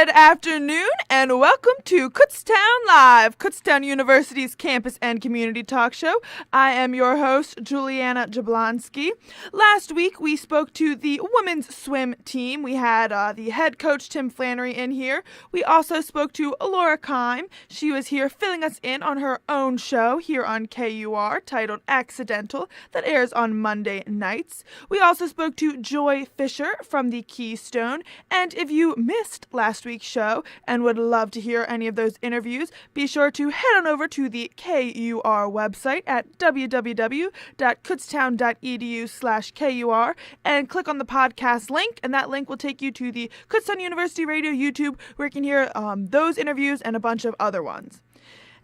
Good afternoon and welcome to Kutztown Live, Kutztown University's campus and community talk show. I am your host, Juliana Jablonski. Last week we spoke to the women's swim team. We had the head coach, Tim Flannery, in here. We also spoke to Laura Kime. She was here filling us in on her own show here on KUR titled Accidental that airs on Monday nights. We also spoke to Joy Fisher from the Keystone. And if you missed last week's show and would love to hear any of those interviews, be sure to head on over to the KUR website at www.kutztown.edu/KUR and click on the podcast link, and that link will take you to the Kutztown University Radio YouTube where you can hear those interviews and a bunch of other ones.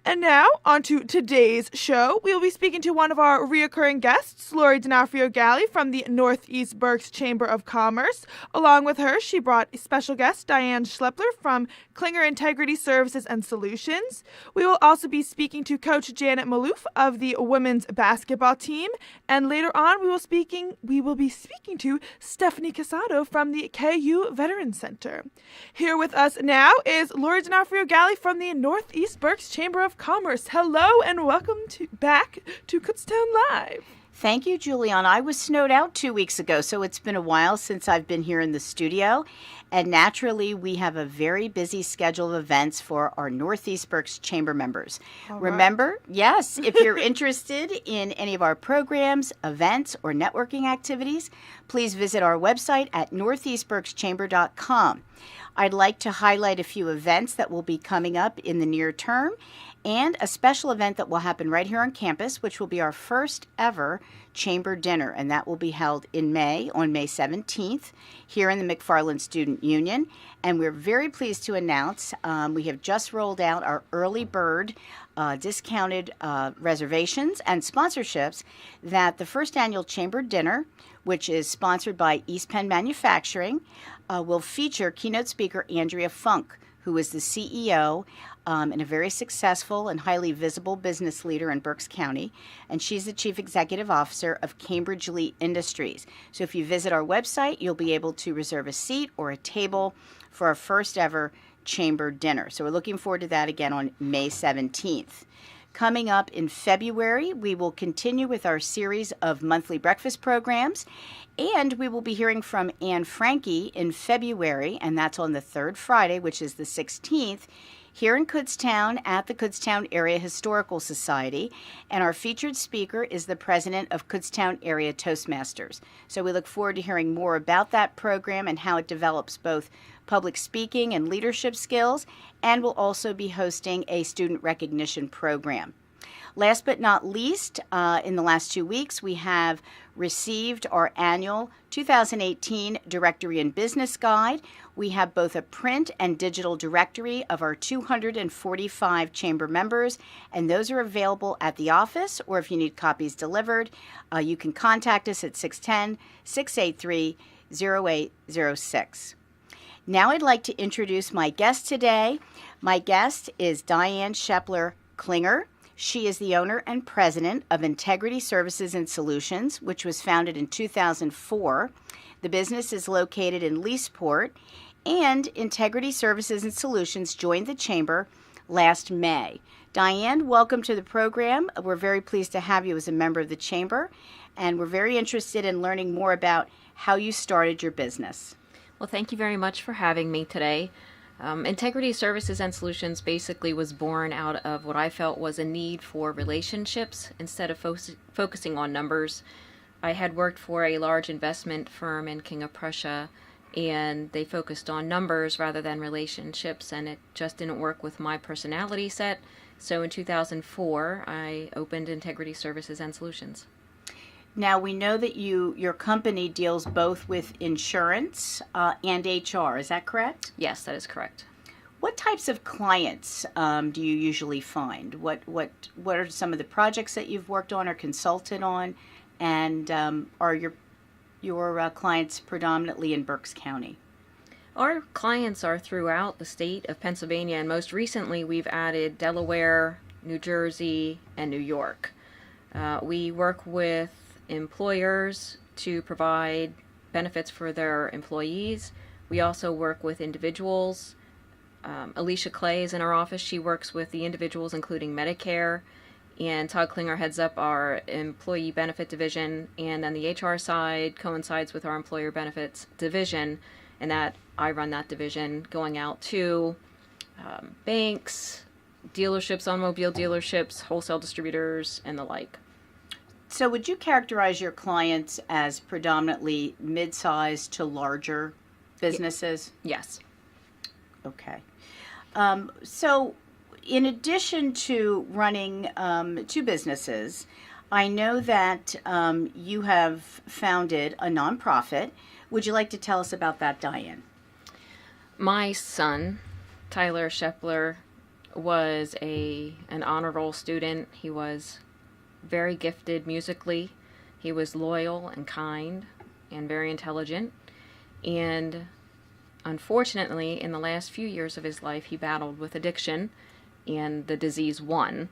And now, on to today's show. We will be speaking to one of our reoccurring guests, Lori D'Onofrio-Galli from the Northeast Berks Chamber of Commerce. Along with her, she brought a special guest, Diane Schleppler from Klinger Integrity Services and Solutions. We will also be speaking to Coach Janet Maloof of the women's basketball team. And later on, we will be speaking to Stephanie Casado from the KU Veterans Center. Here with us now is Lori D'Onofrio-Galli from the Northeast Berks Chamber of Commerce. Hello and welcome back to Kutztown Live. Thank you, Juliana. I was snowed out 2 weeks ago, so it's been a while since I've been here in the studio. And naturally, we have a very busy schedule of events for our Northeast Berks Chamber members. All Remember, yes, if you're interested in any of our programs, events, or networking activities, please visit our website at northeastberkschamber.com. I'd like to highlight a few events that will be coming up in the near term and a special event that will happen right here on campus, which will be our first ever chamber dinner, and that will be held in May, on May 17th, here in the McFarland Student Union. And we're very pleased to announce we have just rolled out our early bird discounted reservations and sponsorships that the first annual chamber dinner, which is sponsored by East Penn Manufacturing, will feature keynote speaker Andrea Funk, who is the CEO and a very successful and highly visible business leader in Berks County, and she's the Chief Executive Officer of Cambridge Lee Industries. So if you visit our website, you'll be able to reserve a seat or a table for our first ever chamber dinner. So we're looking forward to that again on May 17th. Coming up in February, we will continue with our series of monthly breakfast programs, and we will be hearing from Anne Frankie in February, and that's on the third Friday, which is the 16th, here in Kutztown at the Kutztown Area Historical Society, and our featured speaker is the president of Kutztown Area Toastmasters. So we look forward to hearing more about that program and how it develops both public speaking and leadership skills, and we'll also be hosting a student recognition program. Last but not least, in the last 2 weeks, we have received our annual 2018 Directory and Business Guide. We have both a print and digital directory of our 245 chamber members, and those are available at the office, or if you need copies delivered, you can contact us at 610-683-0806. Now I'd like to introduce my guest today. My guest is Diane Schleppler Klinger. She is the owner and president of Integrity Services and Solutions, which was founded in 2004. The business is located in Leesport, and Integrity Services and Solutions joined the chamber last May. Diane, welcome to the program. We're very pleased to have you as a member of the chamber, and we're very interested in learning more about how you started your business. Well, thank you very much for having me today. Integrity Services and Solutions basically was born out of what I felt was a need for relationships instead of focusing on numbers. I had worked for a large investment firm in King of Prussia, and they focused on numbers rather than relationships, and it just didn't work with my personality set. So in 2004, I opened Integrity Services and Solutions. Now, we know that your company deals both with insurance and HR. Is that correct? Yes, that is correct. What types of clients do you usually find? What are some of the projects that you've worked on or consulted on? And are your clients predominantly in Berks County? Our clients are throughout the state of Pennsylvania, and most recently we've added Delaware, New Jersey, and New York. We work with employers to provide benefits for their employees. We also work with individuals Alicia Clay is in our office. She works with the individuals, including Medicare. And Todd Klinger heads up our employee benefit division. And then the HR side coincides with our employer benefits division. And that I run that division, going out to banks, dealerships, automobile dealerships, wholesale distributors, and the like. So would you characterize your clients as predominantly mid-sized to larger businesses? Yes. Okay. So in addition to running two businesses, I know that you have founded a nonprofit. Would you like to tell us about that, Diane? My son, Tyler Shepler, was an honor roll student. He was very gifted musically. He was loyal and kind and very intelligent. And unfortunately, in the last few years of his life, he battled with addiction, and the disease won.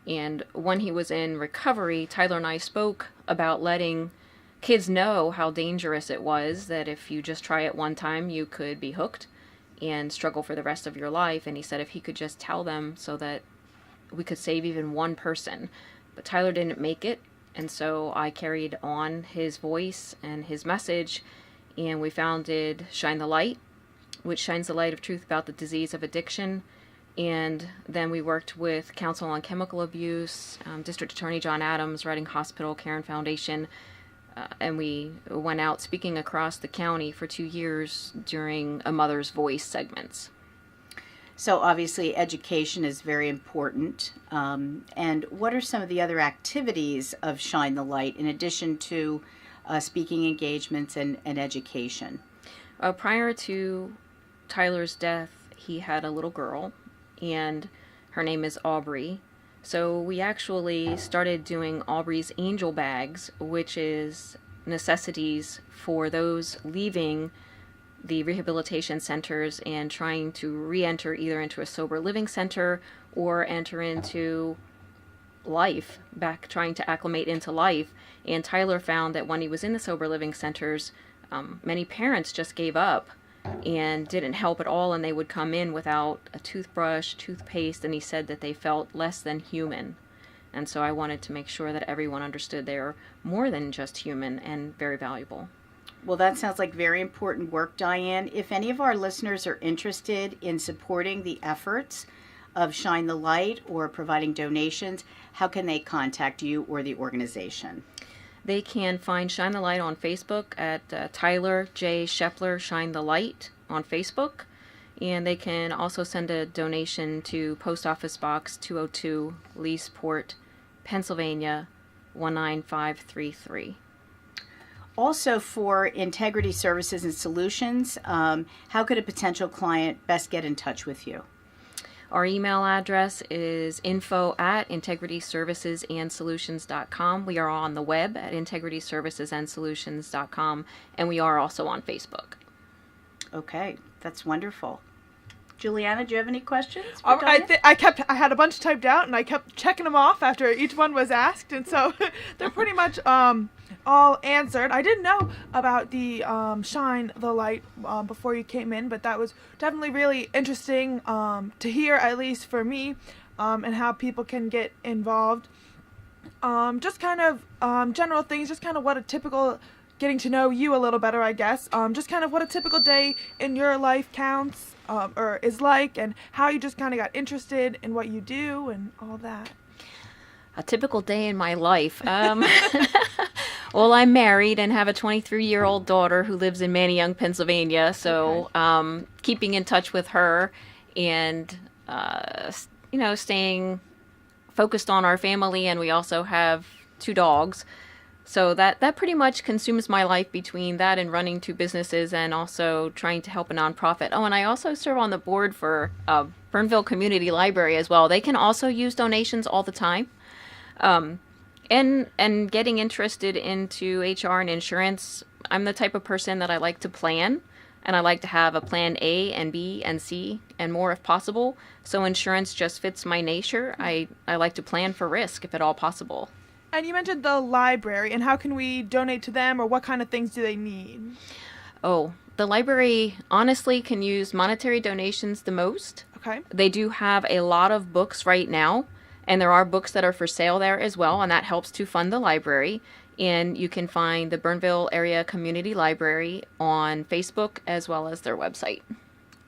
And when he was in recovery, Tyler and I spoke about letting kids know how dangerous it was, that if you just try it one time, you could be hooked and struggle for the rest of your life. And he said if he could just tell them so that we could save even one person. But Tyler didn't make it, and so I carried on his voice and his message, and we founded Shine the Light, which shines the light of truth about the disease of addiction. And then we worked with Council on Chemical Abuse, District Attorney John Adams, Reading Hospital, Caron Foundation, and we went out speaking across the county for 2 years during a Mother's Voice segments. So obviously education is very important. And what are some of the other activities of Shine the Light in addition to speaking engagements and education? Prior to Tyler's death, he had a little girl, and her name is Aubrey. So we actually started doing Aubrey's Angel Bags, which is necessities for those leaving the rehabilitation centers and trying to re-enter either into a sober living center or enter into life, back trying to acclimate into life. And Tyler found that when he was in the sober living centers, many parents just gave up and didn't help at all, and they would come in without a toothbrush, toothpaste, and he said that they felt less than human. And so I wanted to make sure that everyone understood they are more than just human and very valuable. Well, that sounds like very important work, Diane. If any of our listeners are interested in supporting the efforts of Shine the Light or providing donations, how can they contact you or the organization? They can find Shine the Light on Facebook at Tyler J. Shepler Shine the Light on Facebook. And they can also send a donation to Post Office Box 202, Leesport, Pennsylvania, 19533. Also, for Integrity Services and Solutions, how could a potential client best get in touch with you? Our email address is info@integrityservicesandsolutions.com. We are on the web at integrityservicesandsolutions.com, and we are also on Facebook. Okay, that's wonderful. Juliana, do you have any questions? I had a bunch typed out, and I kept checking them off after each one was asked, and so they're pretty much all answered. I didn't know about the Shine the Light before you came in, but that was definitely really interesting to hear, at least for me, and how people can get involved. Just kind of general things, just kind of what a typical, getting to know you a little better, I guess, just kind of what a typical day in your life counts or is like, and how you just kind of got interested in what you do and all that. A typical day in my life. Well, I'm married and have a 23-year-old daughter who lives in Manayunk, Pennsylvania. So keeping in touch with her and, staying focused on our family. And we also have 2 dogs. So that pretty much consumes my life between that and running 2 businesses and also trying to help a nonprofit. Oh, and I also serve on the board for Burnville Community Library as well. They can also use donations all the time. And getting interested into HR and insurance, I'm the type of person that I like to plan, and I like to have a plan A and B and C and more if possible. So insurance just fits my nature. I like to plan for risk if at all possible. And you mentioned the library, and how can we donate to them, or what kind of things do they need? Oh, The library honestly can use monetary donations the most. Okay. They do have a lot of books right now, and there are books that are for sale there as well, and that helps to fund the library. And you can find the Burnville Area Community Library on Facebook as well as their website.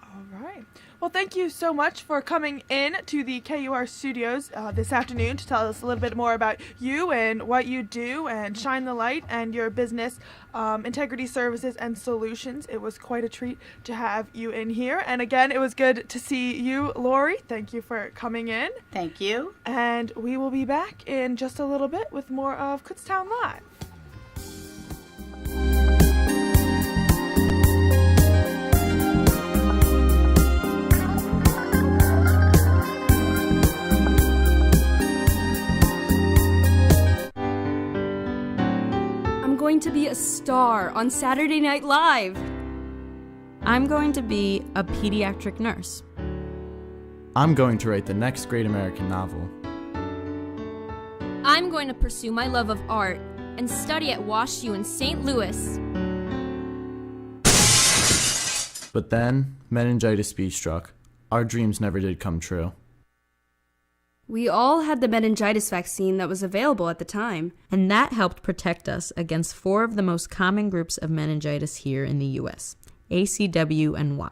All right. Well, thank you so much for coming in to the KUR studios this afternoon to tell us a little bit more about you and what you do and shine the light and your business, Integrity Services and Solutions. It was quite a treat to have you in here. And again, it was good to see you, Lori. Thank you for coming in. Thank you. And we will be back in just a little bit with more of Kutztown Live. Going to be a star on Saturday Night Live. I'm going to be a pediatric nurse. I'm going to write the next great American novel. I'm going to pursue my love of art and study at Wash U in St. Louis. But then, meningitis B struck. Our dreams never did come true. We all had the meningitis vaccine that was available at the time. And that helped protect us against 4 of the most common groups of meningitis here in the U.S., A, C, W, and Y.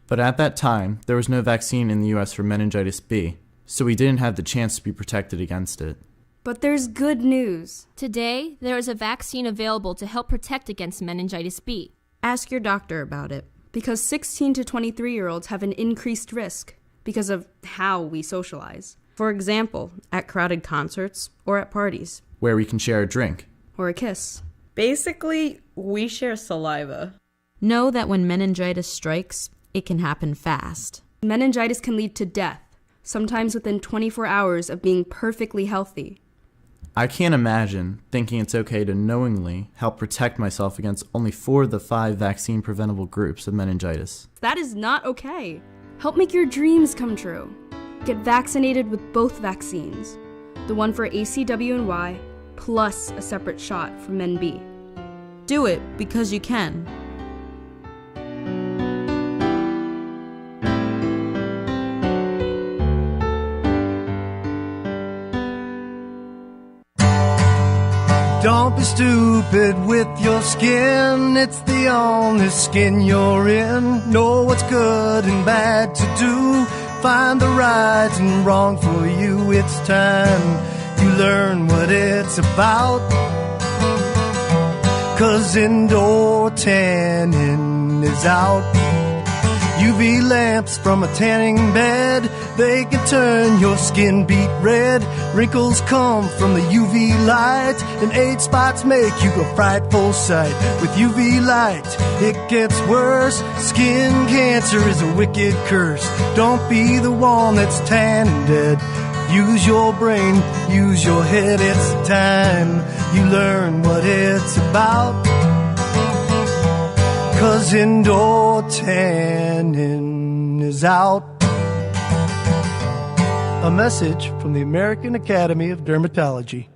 But at that time, there was no vaccine in the U.S. for meningitis B, so we didn't have the chance to be protected against it. But there's good news. Today, there is a vaccine available to help protect against meningitis B. Ask your doctor about it. Because 16 to 23-year-olds have an increased risk because of how we socialize. For example, at crowded concerts or at parties. Where we can share a drink. Or a kiss. Basically, we share saliva. Know that when meningitis strikes, it can happen fast. Meningitis can lead to death, sometimes within 24 hours of being perfectly healthy. I can't imagine thinking it's okay to knowingly help protect myself against only 4 of the 5 vaccine-preventable groups of meningitis. That is not okay. Help make your dreams come true. Get vaccinated with both vaccines. The one for ACW and Y, plus a separate shot for Men B. Do it because you can. Don't be stupid with your skin. It's the only skin you're in. Know what's good and bad to do. Find the right and wrong for you. It's time you learn what it's about. 'Cause indoor tanning is out. UV lamps from a tanning bed, they can turn your skin beet red. Wrinkles come from the UV light, and age spots make you a frightful sight. With UV light, it gets worse. Skin cancer is a wicked curse. Don't be the one that's tan and dead. Use your brain, use your head. It's time you learn what it's about. 'Cause indoor tanning is out. A message from the American Academy of Dermatology.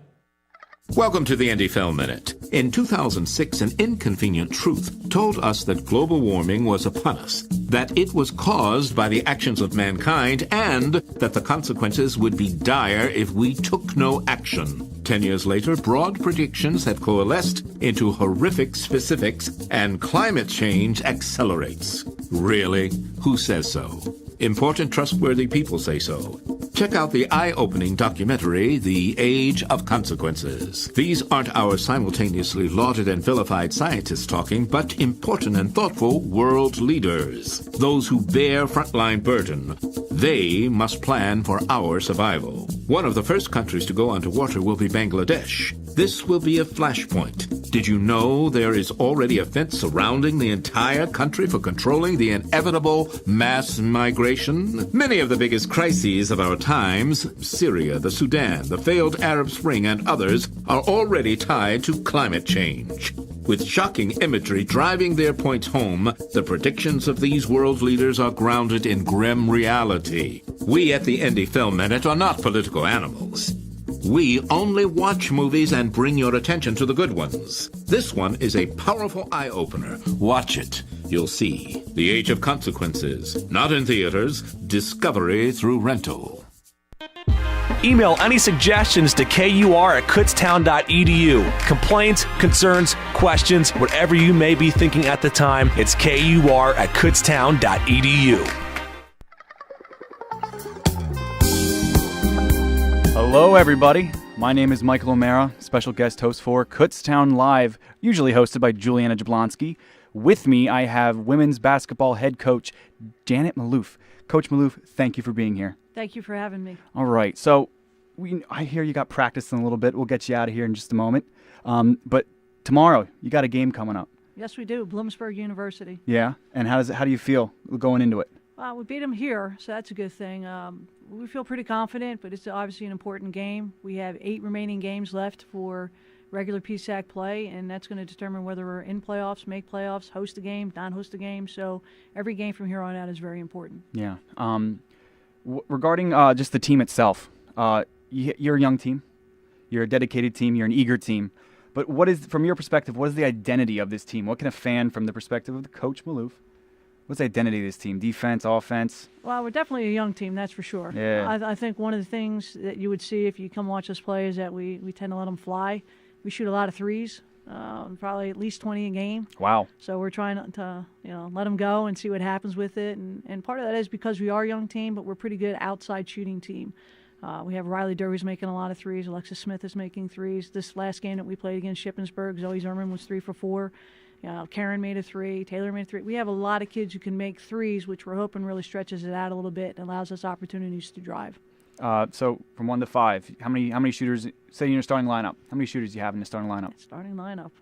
Welcome to the Indie Film Minute. In 2006, an inconvenient truth told us that global warming was upon us, that it was caused by the actions of mankind, and that the consequences would be dire if we took no action. 10 years later, broad predictions have coalesced into horrific specifics, and climate change accelerates. Really? Who says so? Important, trustworthy people say so. Check out the eye-opening documentary, The Age of Consequences. These aren't our simultaneously lauded and vilified scientists talking, but important and thoughtful world leaders. Those who bear frontline burden. They must plan for our survival. One of the first countries to go underwater will be Bangladesh. This will be a flashpoint. Did you know there is already a fence surrounding the entire country for controlling the inevitable mass migration? Many of the biggest crises of our times, Syria, the Sudan, the failed Arab Spring, and others, are already tied to climate change. With shocking imagery driving their points home, the predictions of these world leaders are grounded in grim reality. We at the Indie Film Minute are not political animals. We only watch movies and bring your attention to the good ones. This one is a powerful eye-opener. Watch it. you'll see The Age of Consequences, not in theaters, discovery through rental. Email any suggestions to KUR@kutztown.edu. Complaints, concerns, questions, whatever you may be thinking at the time, it's KUR@kutztown.edu. Hello, everybody. My name is Michael O'Mara, special guest host for Kutztown Live, usually hosted by Juliana Jablonski. With me, I have women's basketball head coach Janet Maloof. Coach Maloof, thank you for being here. Thank you for having me. All right, so I hear you got practice in a little bit. We'll get you out of here in just a moment. But tomorrow, you got a game coming up. Yes, we do. Bloomsburg University. Yeah, and how do you feel going into it? We beat them here, so that's a good thing. We feel pretty confident, but it's obviously an important game. We have 8 remaining games left for regular PSAC play, and that's going to determine whether we're in playoffs, make playoffs, host a game, not host a game. So every game from here on out is very important. Yeah. Regarding just the team itself, you're a young team. You're a dedicated team. You're an eager team. But from your perspective, what is the identity of this team? What can a fan, from the perspective of the Coach Maloof, what's the identity of this team? Defense, offense? Well, we're definitely a young team, that's for sure. Yeah. I think one of the things that you would see if you come watch us play is that we tend to let them fly. We shoot a lot of threes, probably at least 20 a game. Wow. So we're trying to let them go and see what happens with it. And part of that is because we are a young team, but we're a pretty good outside shooting team. We have Riley Derby's making a lot of threes. Alexis Smith is making threes. This last game that we played against Shippensburg, Zoe Zerman was 3 for 4. Karen made a 3. Taylor made a 3. We have a lot of kids who can make threes, which we're hoping really stretches it out a little bit and allows us opportunities to drive. So from 1 to 5, how many shooters? Say in your starting lineup, how many shooters do you have in the starting lineup? Starting lineup,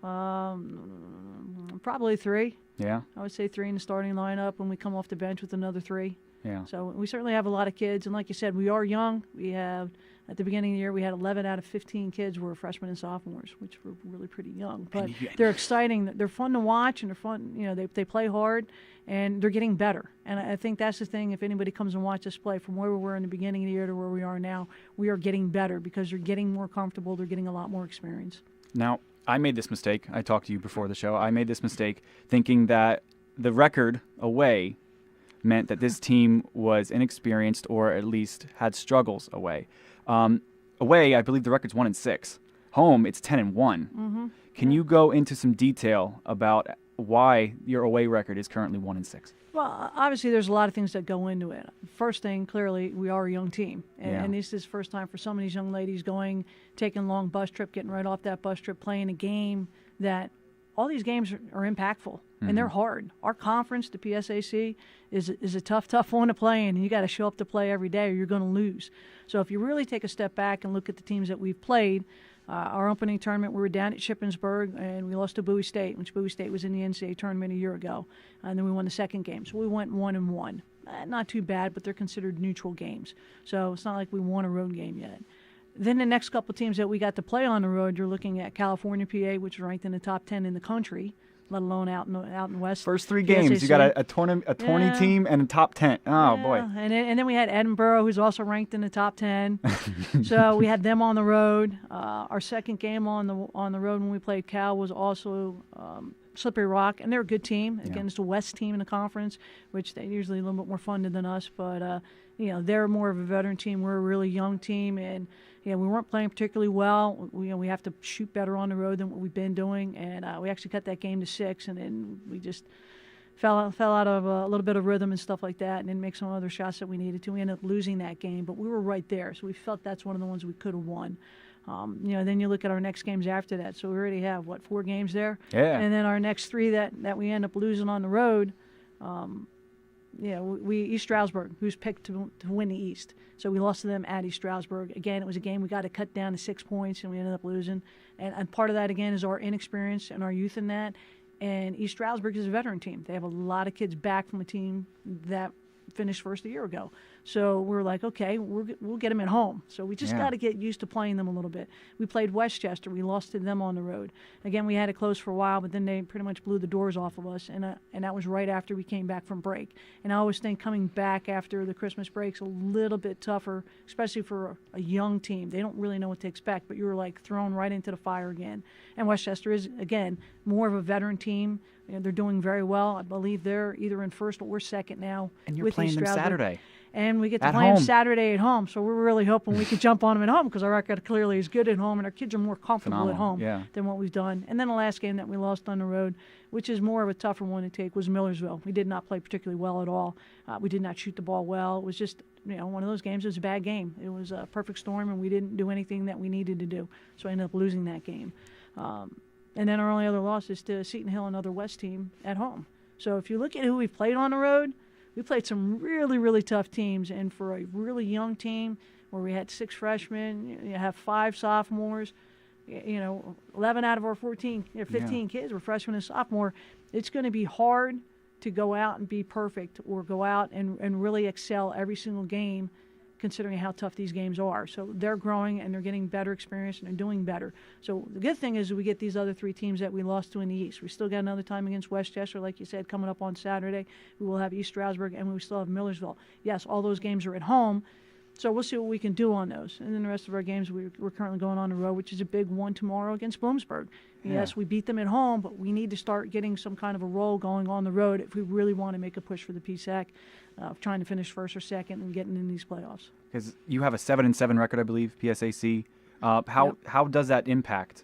probably 3. Yeah. I would say 3 in the starting lineup, when we come off the bench with another 3. Yeah. So we certainly have a lot of kids, and like you said, we are young. We have, at the beginning of the year, we had 11 out of 15 kids were freshmen and sophomores, which were really pretty young. But they're exciting. They're fun to watch, and they're fun. They play hard, and they're getting better. And I think that's the thing. If anybody comes and watches us play, from where we were in the beginning of the year to where we are now, we are getting better because they're getting more comfortable. They're getting a lot more experience. Now, I made this mistake. I talked to you before the show. I made this mistake thinking that the record away meant that this team was inexperienced or at least had struggles away. Away, I believe the record's 1-6. Home, it's 10-1. Mm-hmm. Can you go into some detail about why your away record is currently 1-6? Well, obviously, there's a lot of things that go into it. First thing, clearly, we are a young team. And this is the first time for some of these young ladies taking a long bus trip, getting right off that bus trip, playing a game that all these games are impactful, and they're hard. Our conference, the PSAC, is a tough one to play in, and you got to show up to play every day or you're going to lose. So if you really take a step back and look at the teams that we've played, our opening tournament, we were down at Shippensburg, and we lost to Bowie State, which Bowie State was in the NCAA tournament a year ago. And then we won the second game. So we went 1-1. Not too bad, but they're considered neutral games. So it's not like we won a road game yet. Then the next couple teams that we got to play on the road, you're looking at California PA, which is ranked in the top 10 in the country, let alone out in West. First 3 games, you got a 20 team and a top 10. Oh, boy. And then we had Edinburgh, who's also ranked in the top 10. So we had them on the road. Our second game on the road when we played Cal was also Slippery Rock, and they're a good team. Again, it's the West team in the conference, which they're usually a little bit more funded than us. But, they're more of a veteran team. We're a really young team, and we weren't playing particularly well. We have to shoot better on the road than what we've been doing, and we actually cut that game to 6, and then we just fell out of a little bit of rhythm and stuff like that, and didn't make some other shots that we needed to. We ended up losing that game, but we were right there, so we felt that's one of the ones we could have won. Then you look at our next games after that. So we already have, 4 games there? Yeah. And then our next 3 that we end up losing on the road, East Stroudsburg, who's picked to win the East. So we lost to them at East Stroudsburg. Again, it was a game we got to cut down to 6 points, and we ended up losing. And part of that, again, is our inexperience and our youth in that. And East Stroudsburg is a veteran team. They have a lot of kids back from a team that finished first a year ago. So we're like, okay, we'll get them at home. So we just got to get used to playing them a little bit. We played Westchester. We lost to them on the road. Again, we had it close for a while, but then they pretty much blew the doors off of us, and that was right after we came back from break. And I always think coming back after the Christmas break's a little bit tougher, especially for a young team. They don't really know what to expect, but you were like thrown right into the fire again. And Westchester is, again, more of a veteran team. And they're doing very well. I believe they're either in first or second now. And you're with playing them Strasburg. Saturday. And we get to At play them home. Saturday at home. So we're really hoping we can jump on them at home because our record clearly is good at home, and our kids are more comfortable Phenomenal, at home yeah. than what we've done. And then the last game that we lost on the road, which is more of a tougher one to take, was Millersville. We did not play particularly well at all. We did not shoot the ball well. It was just one of those games. It was a bad game. It was a perfect storm, and we didn't do anything that we needed to do. So I ended up losing that game. And then our only other loss is to Seton Hill, another West team, at home. So if you look at who we've played on the road, we played some really, really tough teams. And for a really young team where we had 6 freshmen, you have 5 sophomores, 11 out of our 15 kids were freshmen and sophomore, it's going to be hard to go out and be perfect or go out and really excel every single game considering how tough these games are. So they're growing and they're getting better experience and they're doing better. So the good thing is we get these other 3 teams that we lost to in the East. We still got another time against Westchester, like you said, coming up on Saturday. We will have East Stroudsburg and we still have Millersville. Yes, all those games are at home. So we'll see what we can do on those. And then the rest of our games, we're currently going on the road, which is a big one tomorrow against Bloomsburg. Yeah. Yes, we beat them at home, but we need to start getting some kind of a roll going on the road if we really want to make a push for the PSAC, trying to finish first or second and getting in these playoffs. Because you have a 7-7 record, I believe, PSAC. How does that impact?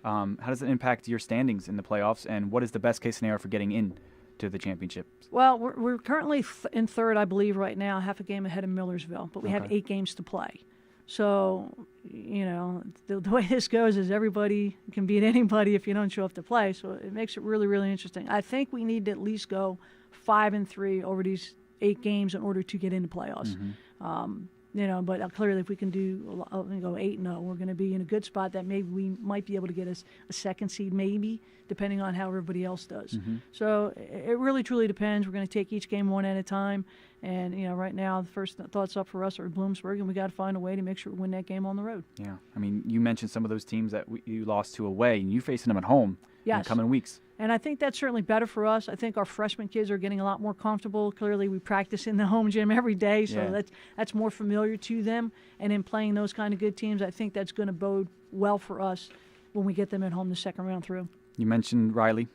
How does it impact your standings in the playoffs, and what is the best case scenario for getting in to the championship? Well, we're currently in third, I believe, right now, half a game ahead of Millersville, but we have 8 games to play. So, the way this goes is everybody can beat anybody if you don't show up to play. So it makes it really, really interesting. I think we need to at least go 5-3 over these 8 games in order to get into playoffs. But clearly if we can go 8-0, we're going to be in a good spot that maybe we might be able to get us a second seed, maybe, depending on how everybody else does. So it really, truly depends. We're going to take each game one at a time. And, right now, the first thoughts up for us are Bloomsburg, and we got to find a way to make sure we win that game on the road. Yeah. I mean, you mentioned some of those teams that you lost to away, and you facing them at home in the coming weeks. And I think that's certainly better for us. I think our freshman kids are getting a lot more comfortable. Clearly, we practice in the home gym every day, so that's more familiar to them. And in playing those kind of good teams, I think that's going to bode well for us when we get them at home the second round through. You mentioned Riley.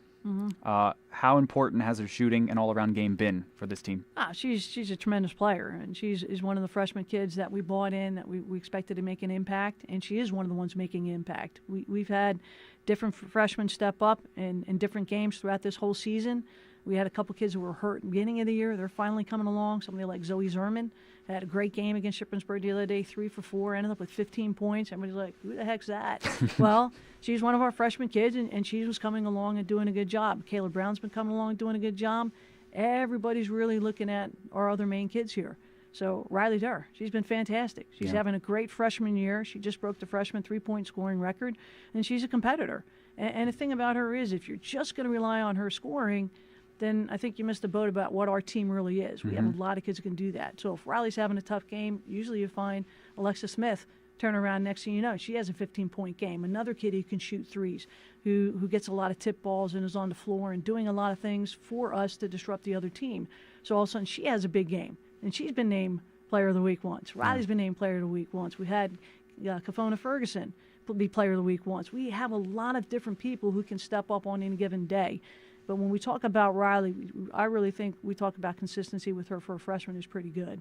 How important has her shooting and all-around game been for this team? She's a tremendous player, and she's one of the freshman kids that we brought in that we expected to make an impact, and she is one of the ones making an impact. We've had different freshmen step up in different games throughout this whole season. We had a couple kids who were hurt at the beginning of the year. They're finally coming along. Somebody like Zoe Zerman had a great game against Shippensburg the other day, 3 for 4, ended up with 15 points. Everybody's like, who the heck's that? Well, she's one of our freshman kids, and she was coming along and doing a good job. Kayla Brown's been coming along and doing a good job. Everybody's really looking at our other main kids here. So Riley Durr, she's been fantastic. She's having a great freshman year. She just broke the freshman 3-point scoring record, and she's a competitor. And the thing about her is if you're just going to rely on her scoring, then I think you missed the boat about what our team really is. We have a lot of kids who can do that. So if Riley's having a tough game, usually you find Alexis Smith turn around, next thing you know, she has a 15-point game. Another kid who can shoot threes, who gets a lot of tip balls and is on the floor and doing a lot of things for us to disrupt the other team. So all of a sudden she has a big game. And she's been named Player of the Week once. Riley's been named Player of the Week once. We had Kafona Ferguson be Player of the Week once. We have a lot of different people who can step up on any given day. But when we talk about Riley, I really think we talk about consistency with her for a freshman is pretty good.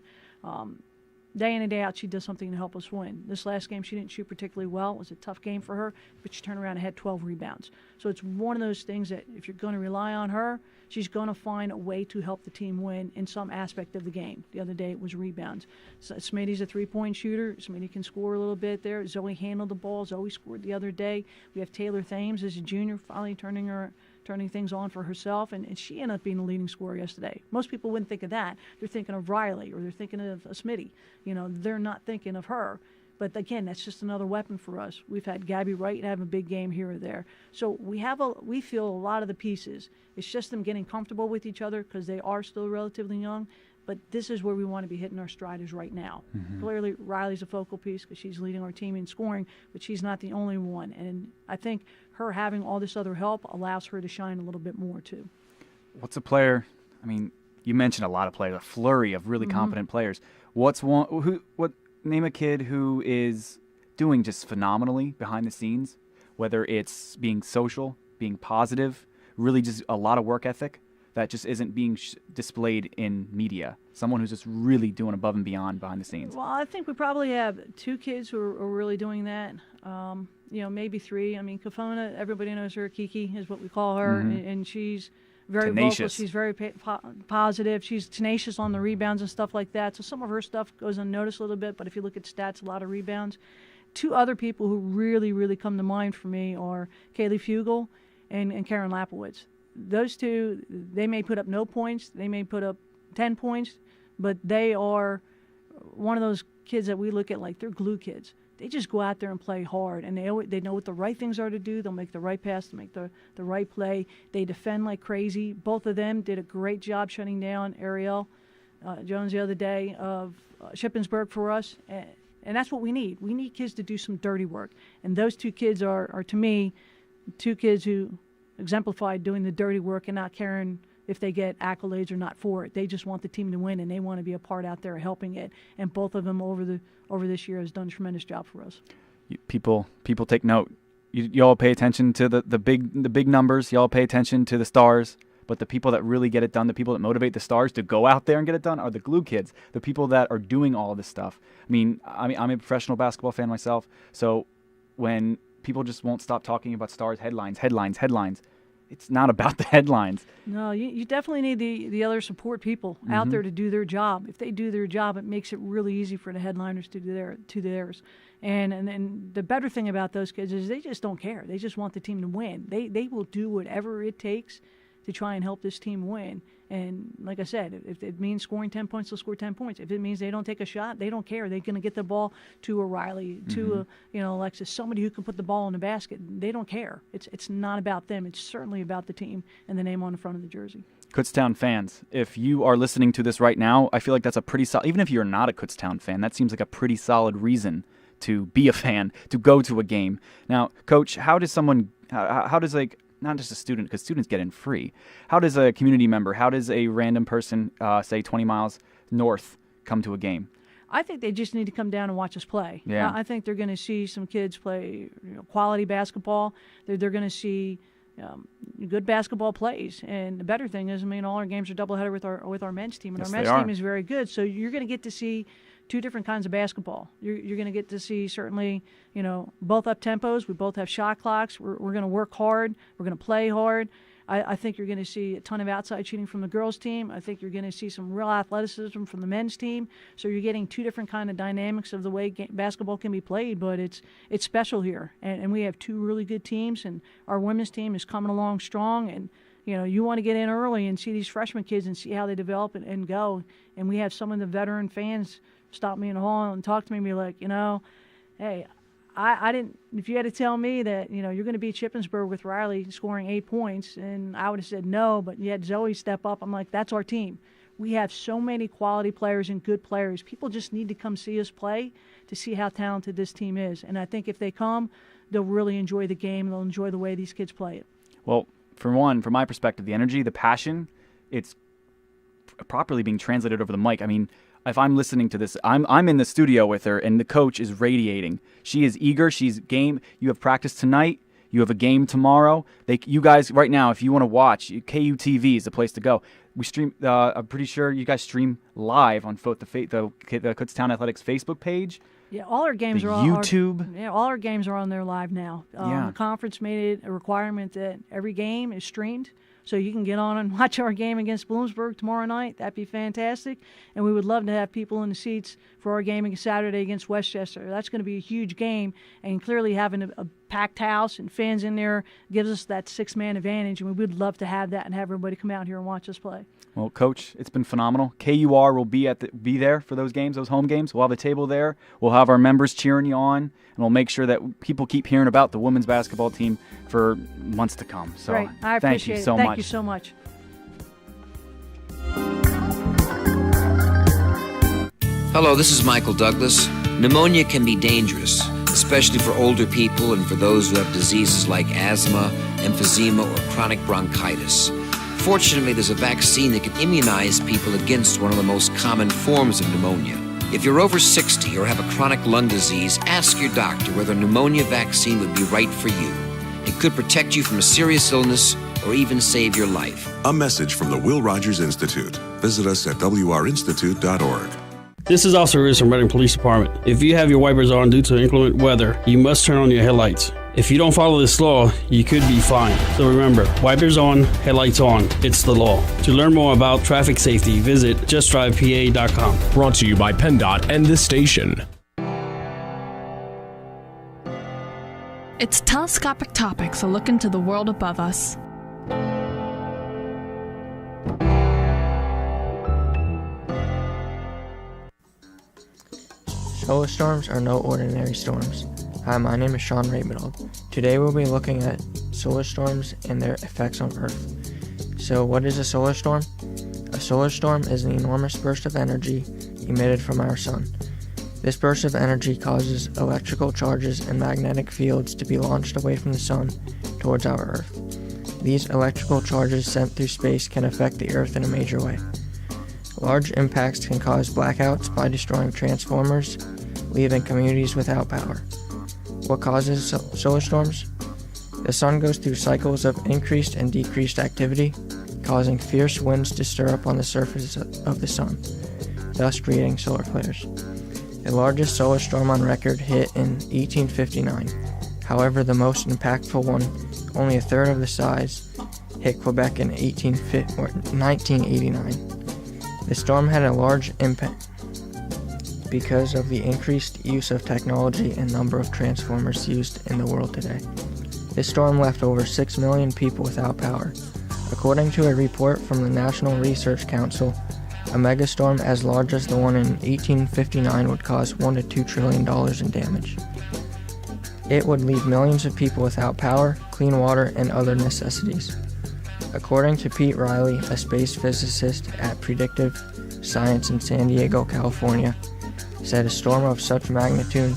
Day in and day out, she does something to help us win. This last game, she didn't shoot particularly well. It was a tough game for her, but she turned around and had 12 rebounds. So it's one of those things that if you're going to rely on her, she's going to find a way to help the team win in some aspect of the game. The other day, it was rebounds. So Smitty's a 3-point shooter. Smitty can score a little bit there. Zoe handled the ball. Zoe scored the other day. We have Taylor Thames as a junior finally turning things on for herself, and she ended up being the leading scorer yesterday. Most people wouldn't think of that. They're thinking of Riley or they're thinking of Smitty. They're not thinking of her. But again, that's just another weapon for us. We've had Gabby Wright have a big game here or there. So we feel a lot of the pieces. It's just them getting comfortable with each other because they are still relatively young. But this is where we want to be hitting our stride is right now. Clearly, Riley's a focal piece because she's leading our team in scoring, but she's not the only one. And I think her having all this other help allows her to shine a little bit more, too. What's a player? I mean, you mentioned a lot of players, a flurry of really competent players. Name a kid who is doing just phenomenally behind the scenes, whether it's being social, being positive, really just a lot of work ethic that just isn't being displayed in media. Someone who's just really doing above and beyond behind the scenes. Well, I think we probably have 2 kids who are really doing that. Maybe 3. I mean, Kafona, everybody knows her. Kiki is what we call her, and she's very vocal. She's very positive. She's tenacious on the rebounds and stuff like that. So some of her stuff goes unnoticed a little bit, but if you look at stats, a lot of rebounds. 2 other people who really, really come to mind for me are Kaylee Fugel and Karen Lapowitz. Those 2, they may put up no points, they may put up 10 points, but they are one of those kids that we look at like they're glue kids. They just go out there and play hard, and they know what the right things are to do. They'll make the right pass, they'll make the right play. They defend like crazy. Both of them did a great job shutting down Ariel Jones the other day of Shippensburg for us, and that's what we need. We need kids to do some dirty work, and those 2 kids are to me 2 kids who exemplified doing the dirty work and not caring if they get accolades or not for it. They just want the team to win, and they want to be a part out there helping it. And both of them over this year has done a tremendous job for us. People take note. You all pay attention to the big numbers. You all pay attention to the stars. But the people that really get it done, the people that motivate the stars to go out there and get it done, are the glue kids. The people that are doing all of this stuff. I mean, I'm a professional basketball fan myself. So when people just won't stop talking about stars, headlines, it's not about the headlines. No, you definitely need the other support people out there to do their job. If they do their job, it makes it really easy for the headliners to do theirs. And the better thing about those kids is they just don't care. They just want the team to win. They will do whatever it takes to try and help this team win. And like I said, if it means scoring 10 points, they'll score 10 points. If it means they don't take a shot, they don't care. They're going to get the ball to a Riley, to Alexis, somebody who can put the ball in the basket. They don't care. It's not about them. It's certainly about the team and the name on the front of the jersey. Kutztown fans, if you are listening to this right now, I feel like that's a pretty solid, even if you're not a Kutztown fan, that seems like a pretty solid reason to be a fan, to go to a game. Now, Coach, how does not just a student, because students get in free. How does a community member, how does a random person, say 20 miles north, come to a game? I think they just need to come down and watch us play. Yeah. I think they're going to see some kids play quality basketball. They're going to see good basketball plays. And the better thing is, all our games are doubleheader with our men's team, and yes, our men's team is very good. So you're going to get to see 2 different kinds of basketball. You're going to get to see certainly, both up tempos. We both have shot clocks. We're going to work hard. We're going to play hard. I think you're going to see a ton of outside shooting from the girls' team. I think you're going to see some real athleticism from the men's team. So you're getting 2 different kind of dynamics of the way basketball can be played, but it's special here. And we have 2 really good teams, and our women's team is coming along strong. And you want to get in early and see these freshman kids and see how they develop and go. And we have some of the veteran fans stop me in the hall and talk to me and be like, hey, I didn't, if you had to tell me that, you're going to beat Shippensburg with Riley scoring 8 points, and I would have said no, but you had Zoe step up. I'm like, that's our team. We have so many quality players and good players. People just need to come see us play to see how talented this team is. And I think if they come, they'll really enjoy the game. They'll enjoy the way these kids play it. Well, from my perspective, the energy, the passion, it's properly being translated over the mic. If I'm listening to this, I'm in the studio with her, and the coach is radiating. She is eager. She's game. You have practice tonight. You have a game tomorrow. You guys right now, if you want to watch, KUTV is the place to go. We stream. I'm pretty sure you guys stream live on the Kutztown Athletics Facebook page. Yeah, all our games are on YouTube. All our games are on there live now. Yeah. The conference made it a requirement that every game is streamed. So you can get on and watch our game against Bloomsburg tomorrow night. That'd be fantastic. And we would love to have people in the seats for our game Saturday against Westchester. That's going to be a huge game. And clearly having a packed house and fans in there gives us that 6-man advantage. And we would love to have that and have everybody come out here and watch us play. Well, Coach, it's been phenomenal. KUR will be there for those games, those home games. We'll have a table there. We'll have our members cheering you on, and we'll make sure that people keep hearing about the women's basketball team for months to come. So Great. I appreciate it. Thank you so much. Hello, this is Michael Douglas. Pneumonia can be dangerous, especially for older people and for those who have diseases like asthma, emphysema, or chronic bronchitis. Fortunately, there's a vaccine that can immunize people against one of the most common forms of pneumonia. If you're over 60 or have a chronic lung disease, ask your doctor whether a pneumonia vaccine would be right for you. It could protect you from a serious illness or even save your life. A message from the Will Rogers Institute. Visit us at wrinstitute.org. This is Officer Riz from Reading Police Department. If you have your wipers on due to inclement weather, you must turn on your headlights. If you don't follow this law, you could be fined. So remember, wipers on, headlights on. It's the law. To learn more about traffic safety, visit justdrivepa.com. Brought to you by PennDOT and this station. It's Telescopic Topics, a look into the world above us. Solar storms are no ordinary storms. Hi, my name is Sean Raymond. Today we'll be looking at solar storms and their effects on Earth. So what is a solar storm? A solar storm is an enormous burst of energy emitted from our sun. This burst of energy causes electrical charges and magnetic fields to be launched away from the sun towards our Earth. These electrical charges sent through space can affect the Earth in a major way. Large impacts can cause blackouts by destroying transformers, leaving communities without power. What causes solar storms? The sun goes through cycles of increased and decreased activity, causing fierce winds to stir up on the surface of the sun, thus creating solar flares. The largest solar storm on record hit in 1859. However, the most impactful one, only a third of the size, hit Quebec in 1989. The storm had a large impact because of the increased use of technology and number of transformers used in the world today. This storm left over 6 million people without power. According to a report from the National Research Council, a megastorm as large as the one in 1859 would cause $1 to $2 trillion in damage. It would leave millions of people without power, clean water, and other necessities. According to Pete Riley, a space physicist at Predictive Science in San Diego, California, said a storm of such magnitude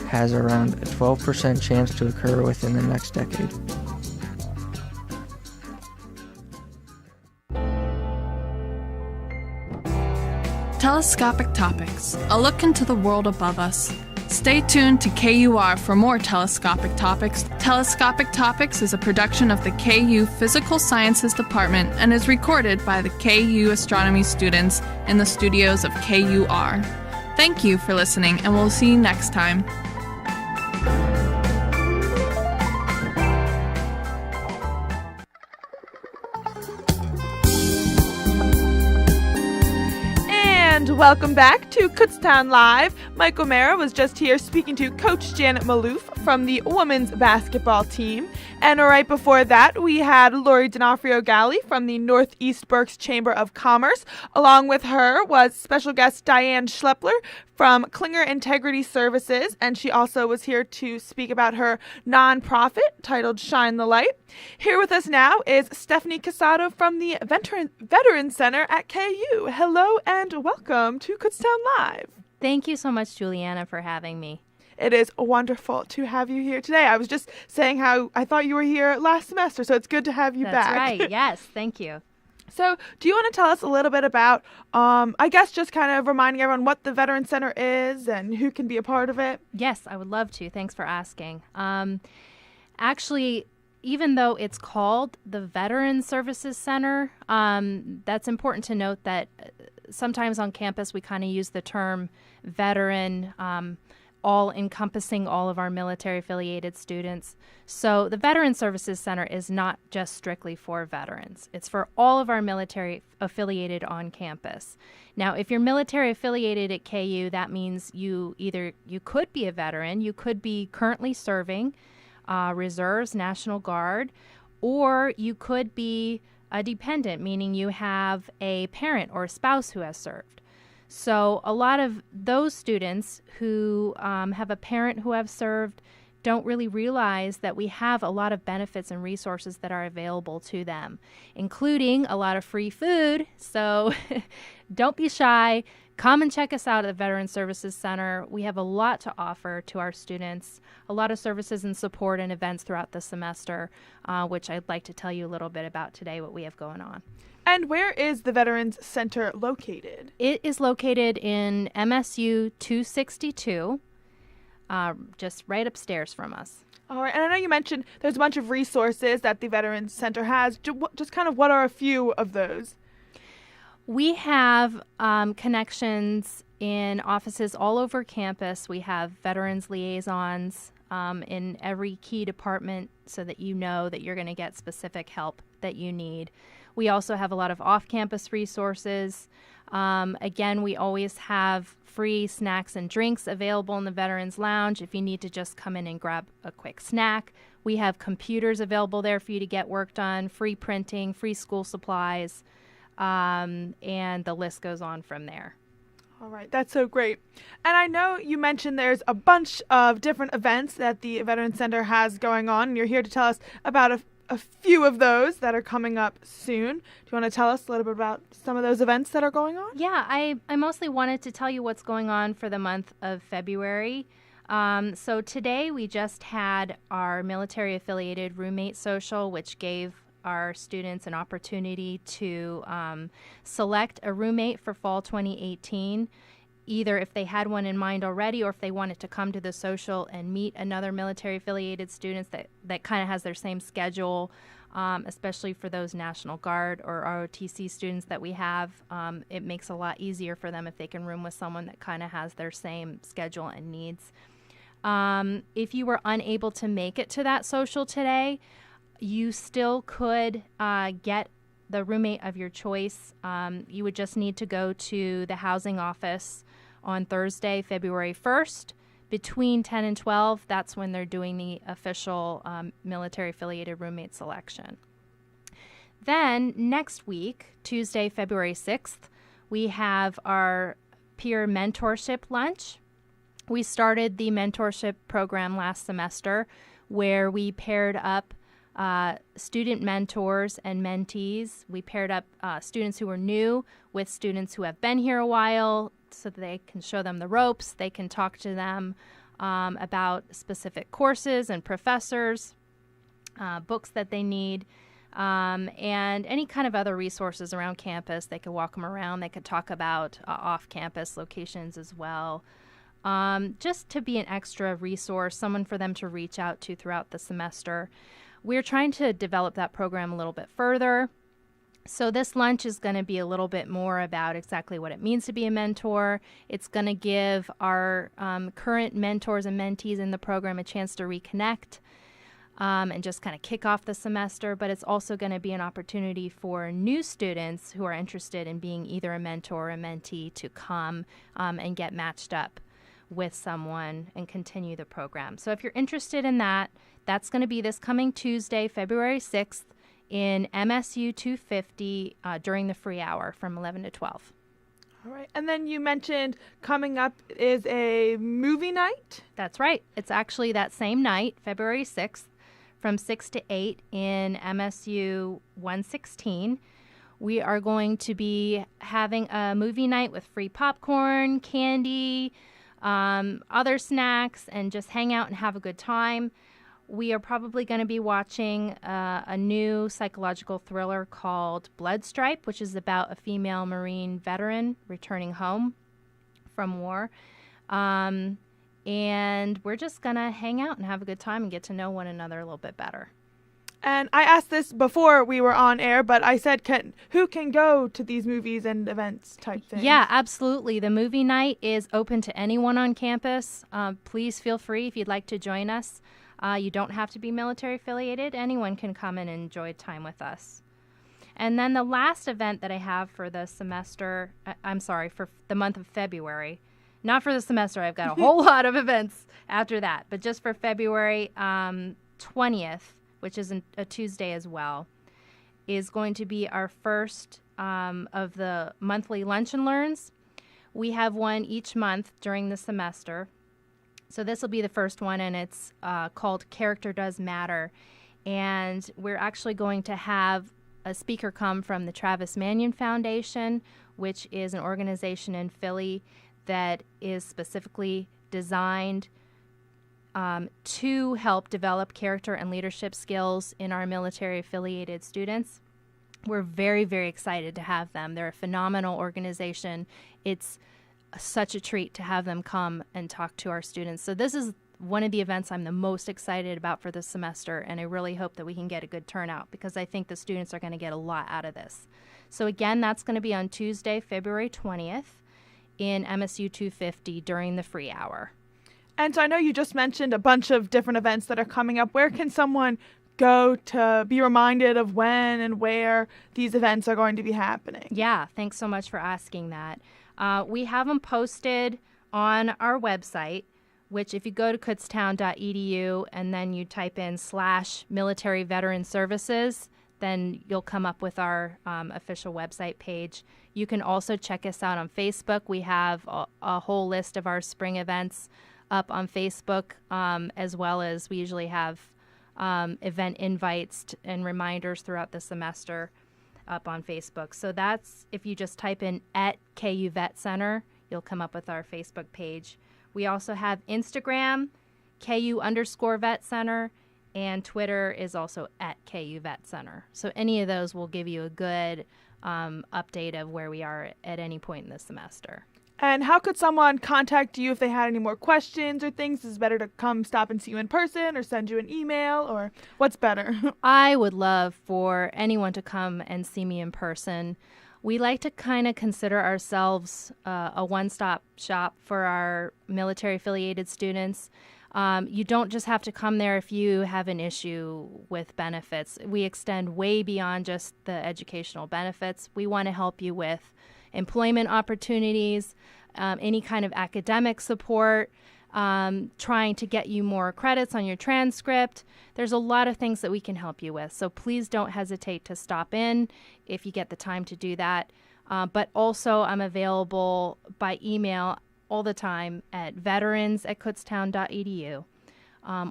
has around a 12% chance to occur within the next decade. Telescopic Topics, a look into the world above us. Stay tuned to KUR for more Telescopic Topics. Telescopic Topics is a production of the KU Physical Sciences Department and is recorded by the KU astronomy students in the studios of KUR. Thank you for listening, and we'll see you next time. And welcome back to Kutztown Live. Mike O'Mara was just here speaking to Coach Janet Maloof from the women's basketball team. And right before that, we had Lori D'Onofrio-Galli from the Northeast Berks Chamber of Commerce. Along with her was special guest Diane Schleppler from Klinger Integrity Services, and she also was here to speak about her nonprofit titled Shine the Light. Here with us now is Stephanie Casado from the Veteran Center at KU. Hello and welcome to Kutztown Live. Thank you so much, Juliana, for having me. It is wonderful to have you here today. I was just saying how I thought you were here last semester, so it's good to have you back. That's right. Yes, thank you. So do you want to tell us a little bit about, I guess just kind of reminding everyone what the Veteran Center is and who can be a part of it? Yes, I would love to. Thanks for asking. Actually, even though it's called the Veteran Services Center, that's important to note that sometimes on campus we kind of use the term veteran, all encompassing all of our military affiliated students. So the Veteran Services Center is not just strictly for veterans. It's for all of our military affiliated on campus. Now, if you're military affiliated at KU, that means you could be a veteran, you could be currently serving reserves, National Guard, or you could be a dependent, meaning you have a parent or a spouse who has served. So a lot of those students who have a parent who have served don't really realize that we have a lot of benefits and resources that are available to them, including a lot of free food. So don't be shy. Come and check us out at the Veteran Services Center. We have a lot to offer to our students, a lot of services and support and events throughout the semester, which I'd like to tell you a little bit about today, what we have going on. And where is the Veterans Center located? It is located in MSU 262, just right upstairs from us. All right, and I know you mentioned there's a bunch of resources that the Veterans Center has. Just kind of what are a few of those? We have connections in offices all over campus. We have veterans liaisons in every key department so that you know that you're going to get specific help that you need. We also have a lot of off-campus resources. Again, we always have free snacks and drinks available in the Veterans Lounge if you need to just come in and grab a quick snack. We have computers available there for you to get work done, free printing, free school supplies, and the list goes on from there. All right, that's so great. And I know you mentioned there's a bunch of different events that the Veterans Center has going on, and you're here to tell us about a few of those that are coming up soon. Do you want to tell us a little bit about some of those events that are going on? Yeah, I mostly wanted to tell you what's going on for the month of February. So today we just had our military-affiliated roommate social, which gave our students an opportunity to select a roommate for fall 2018, either if they had one in mind already or if they wanted to come to the social and meet another military-affiliated students that kind of has their same schedule, especially for those National Guard or ROTC students that we have. It makes it a lot easier for them if they can room with someone that kind of has their same schedule and needs. If you were unable to make it to that social today, you still could get the roommate of your choice. You would just need to go to the housing office on Thursday, February 1st, between 10 and 12. That's when they're doing the official military-affiliated roommate selection. Then next week, Tuesday, February 6th, we have our peer mentorship lunch. We started the mentorship program last semester where we paired up student mentors and mentees. We paired up students who are new with students who have been here a while so that they can show them the ropes. They can talk to them about specific courses and professors, books that they need, and any kind of other resources around campus. They could walk them around. They could talk about off-campus locations as well. Just to be an extra resource, someone for them to reach out to throughout the semester. We're trying to develop that program a little bit further. So this lunch is going to be a little bit more about exactly what it means to be a mentor. It's going to give our current mentors and mentees in the program a chance to reconnect and just kind of kick off the semester. But it's also going to be an opportunity for new students who are interested in being either a mentor or a mentee to come and get matched up with someone and continue the program. So if you're interested in that, that's going to be this coming Tuesday, February 6th in MSU 250 during the free hour from 11 to 12. All right. And then you mentioned coming up is a movie night? That's right. It's actually that same night, February 6th, from 6 to 8 in MSU 116. We are going to be having a movie night with free popcorn, candy, other snacks, and just hang out and have a good time. We are probably going to be watching a new psychological thriller called Blood Stripe, which is about a female Marine veteran returning home from war. And we're just going to hang out and have a good time and get to know one another a little bit better. And I asked this before we were on air, but I said, who can go to these movies and events type things? Yeah, absolutely. The movie night is open to anyone on campus. Please feel free if you'd like to join us. You don't have to be military affiliated. Anyone can come and enjoy time with us. And then the last event that I have for the semester, for the month of February, not for the semester, I've got a whole lot of events after that, but just for February 20th, which is a Tuesday as well, is going to be our first of the monthly Lunch and Learns. We have one each month during the semester. So this will be the first one, and it's called Character Does Matter. And we're actually going to have a speaker come from the Travis Manion Foundation, which is an organization in Philly that is specifically designed to help develop character and leadership skills in our military-affiliated students. We're very, very excited to have them. They're a phenomenal organization. It's such a treat to have them come and talk to our students. So this is one of the events I'm the most excited about for this semester, and I really hope that we can get a good turnout because I think the students are going to get a lot out of this. So again, that's going to be on Tuesday, February 20th in MSU 250 during the free hour. And so I know you just mentioned a bunch of different events that are coming up. Where can someone go to be reminded of when and where these events are going to be happening? Yeah, thanks so much for asking that. We have them posted on our website, which if you go to kutztown.edu and then you type in /military veteran services, then you'll come up with our official website page. You can also check us out on Facebook. We have a whole list of our spring events up on Facebook, as well as we usually have event invites and reminders throughout the semester up on Facebook. So that's, if you just type in @KU Vet Center, you'll come up with our Facebook page. We also have Instagram, KU_Vet Center, and Twitter is also @KU Vet Center. So any of those will give you a good update of where we are at any point in the semester. And how could someone contact you if they had any more questions or things? Is it better to come stop and see you in person or send you an email, or what's better? I would love for anyone to come and see me in person. We like to kind of consider ourselves a one-stop shop for our military-affiliated students. You don't just have to come there if you have an issue with benefits. We extend way beyond just the educational benefits. We want to help you with employment opportunities, any kind of academic support, trying to get you more credits on your transcript. There's a lot of things that we can help you with. So please don't hesitate to stop in if you get the time to do that. But also I'm available by email all the time at veterans@kutztown.edu,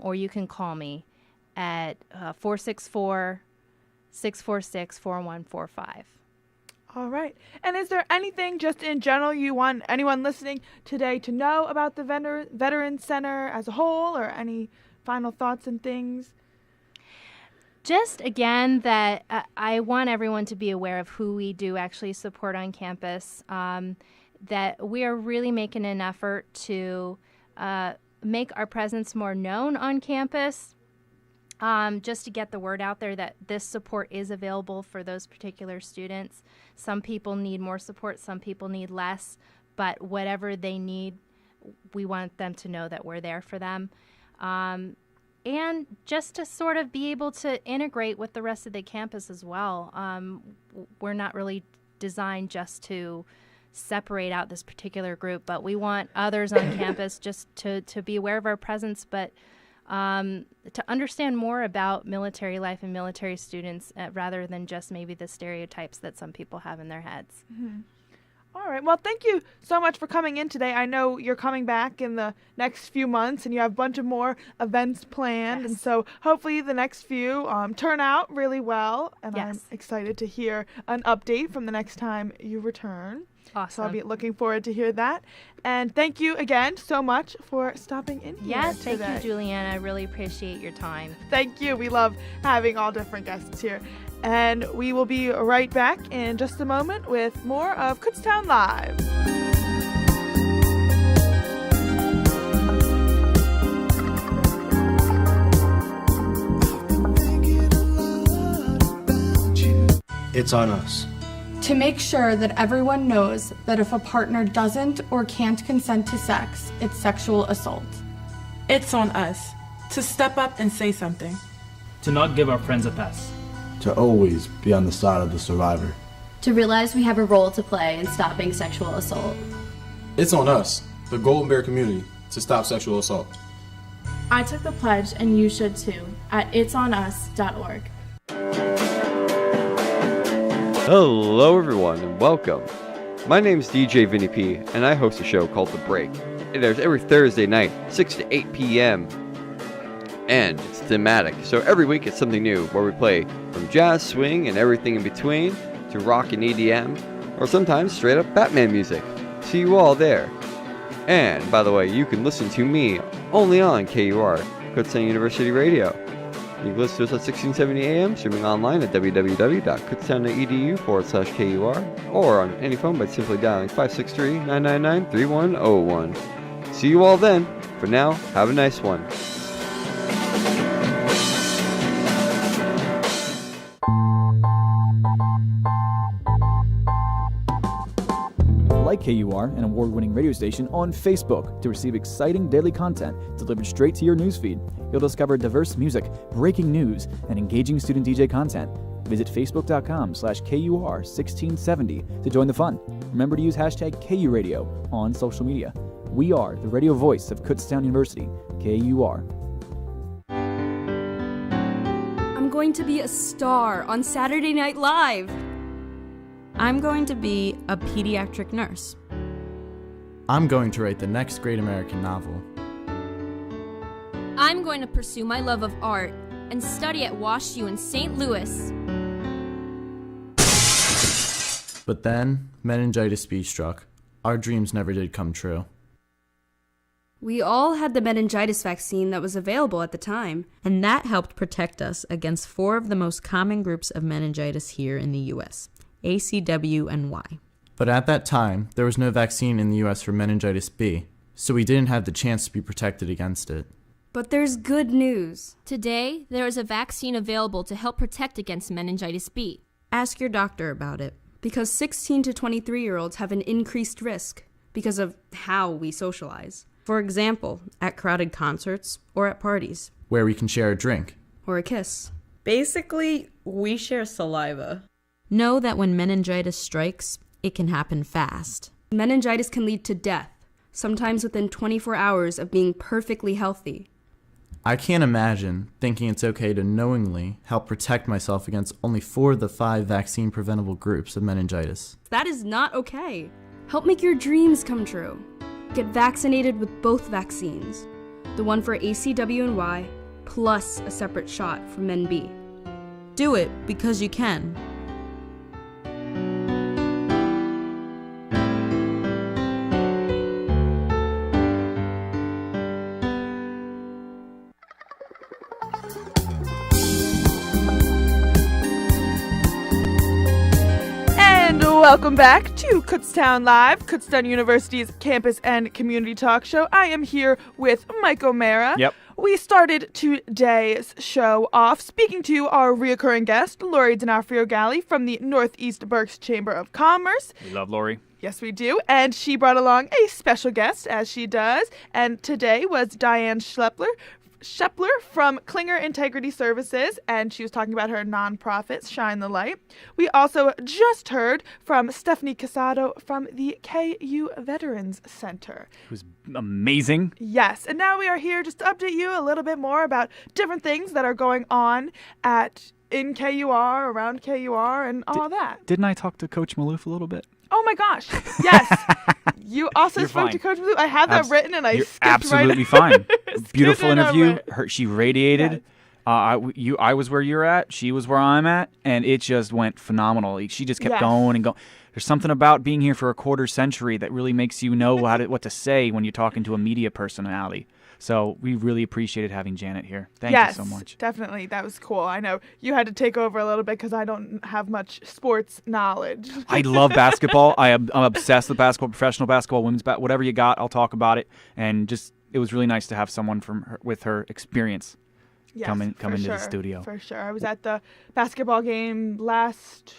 or you can call me at 464-646-4145. All right. And is there anything just in general you want anyone listening today to know about the Veteran Center as a whole, or any final thoughts and things? Just again that I want everyone to be aware of who we do actually support on campus, that we are really making an effort to make our presence more known on campus. Just to get the word out there that this support is available for those particular students. Some people need more support, some people need less, but whatever they need, we want them to know that we're there for them. And just to sort of be able to integrate with the rest of the campus as well. We're not really designed just to separate out this particular group, but we want others on campus just to be aware of our presence, but to understand more about military life and military students rather than just maybe the stereotypes that some people have in their heads. Mm-hmm. All right. Well, thank you so much for coming in today. I know you're coming back in the next few months and you have a bunch of more events planned. Yes. And so hopefully the next few turn out really well. And yes. I'm excited to hear an update from the next time you return. Awesome. So I'll be looking forward to hear that. And thank you again so much for stopping in here Yes, today. Thank you, Julianne. I really appreciate your time. Thank you. We love having all different guests here. And we will be right back in just a moment with more of Kutztown Live. It's on us. To make sure that everyone knows that if a partner doesn't or can't consent to sex, it's sexual assault. It's on us to step up and say something. To not give our friends a pass. To always be on the side of the survivor. To realize we have a role to play in stopping sexual assault. It's on us, the Golden Bear community, to stop sexual assault. I took the pledge and you should too at itsonus.org. Hello everyone and welcome. My name is DJ Vinny P and I host a show called The Break. It airs every Thursday night, 6 to 8 p.m. And it's thematic, so every week it's something new where we play from jazz, swing, and everything in between to rock and EDM, or sometimes straight up Batman music. See you all there. And by the way, you can listen to me only on Kutztown University Radio. You can listen to us at 1670 AM, streaming online at www.kutztown.edu/KUR, or on any phone by simply dialing 563-999-3101. See you all then. For now, have a nice one. Like KUR, an award-winning radio station, on Facebook to receive exciting daily content delivered straight to your newsfeed. You'll discover diverse music, breaking news, and engaging student DJ content. Visit facebook.com/KUR1670 to join the fun. Remember to use hashtag KURadio on social media. We are the radio voice of Kutztown University, KUR. I'm going to be a star on Saturday Night Live. I'm going to be a pediatric nurse. I'm going to write the next great American novel. I'm going to pursue my love of art and study at Wash U in St. Louis. But then, meningitis B struck. Our dreams never did come true. We all had the meningitis vaccine that was available at the time. And that helped protect us against 4 of the most common groups of meningitis here in the U.S. A, C, W, and Y. But at that time, there was no vaccine in the U.S. for meningitis B, so we didn't have the chance to be protected against it. But there's good news. Today, there is a vaccine available to help protect against meningitis B. Ask your doctor about it. Because 16 to 23-year-olds have an increased risk because of how we socialize. For example, at crowded concerts or at parties. Where we can share a drink. Or a kiss. Basically, we share saliva. Know that when meningitis strikes, it can happen fast. Meningitis can lead to death, sometimes within 24 hours of being perfectly healthy. I can't imagine thinking it's okay to knowingly help protect myself against only 4 of the 5 vaccine-preventable groups of meningitis. That is not okay. Help make your dreams come true. Get vaccinated with both vaccines. The one for ACW and Y, plus a separate shot for Men B. Do it because you can. Welcome back to Kutztown Live, Kutztown University's campus and community talk show. I am here with Mike O'Mara. Yep. We started today's show off speaking to our reoccurring guest, Lori D'Onofrio-Galli from the Northeast Berks Chamber of Commerce. We love Lori. Yes, we do. And she brought along a special guest, as she does. And today was Diane Schepler from Klinger Integrity Services, and she was talking about her nonprofit, Shine the Light. We also just heard from Stephanie Casado from the KU Veterans Center. It was amazing. Yes, and now we are here just to update you a little bit more about different things that are going on in KUR, around KUR, and all that. Didn't I talk to Coach Maloof a little bit? Oh my gosh, yes. You also You're spoke fine. to Coach Maloof. I have that written and I You're skipped right absolutely fine. Beautiful skipped right interview. over. She radiated. Yes. I was where you're at. She was where I'm at, and it just went phenomenal. She just kept going and going. There's something about being here for a quarter century that really makes you know what to say when you're talking to a media personality. So we really appreciated having Janet here. Thank you so much. Yes, definitely. That was cool. I know you had to take over a little bit because I don't have much sports knowledge. I love basketball. I'm obsessed with basketball, professional basketball, women's basketball, whatever you got, I'll talk about it. And just it was really nice to have someone with her experience come into the studio. For sure. I was at the basketball game last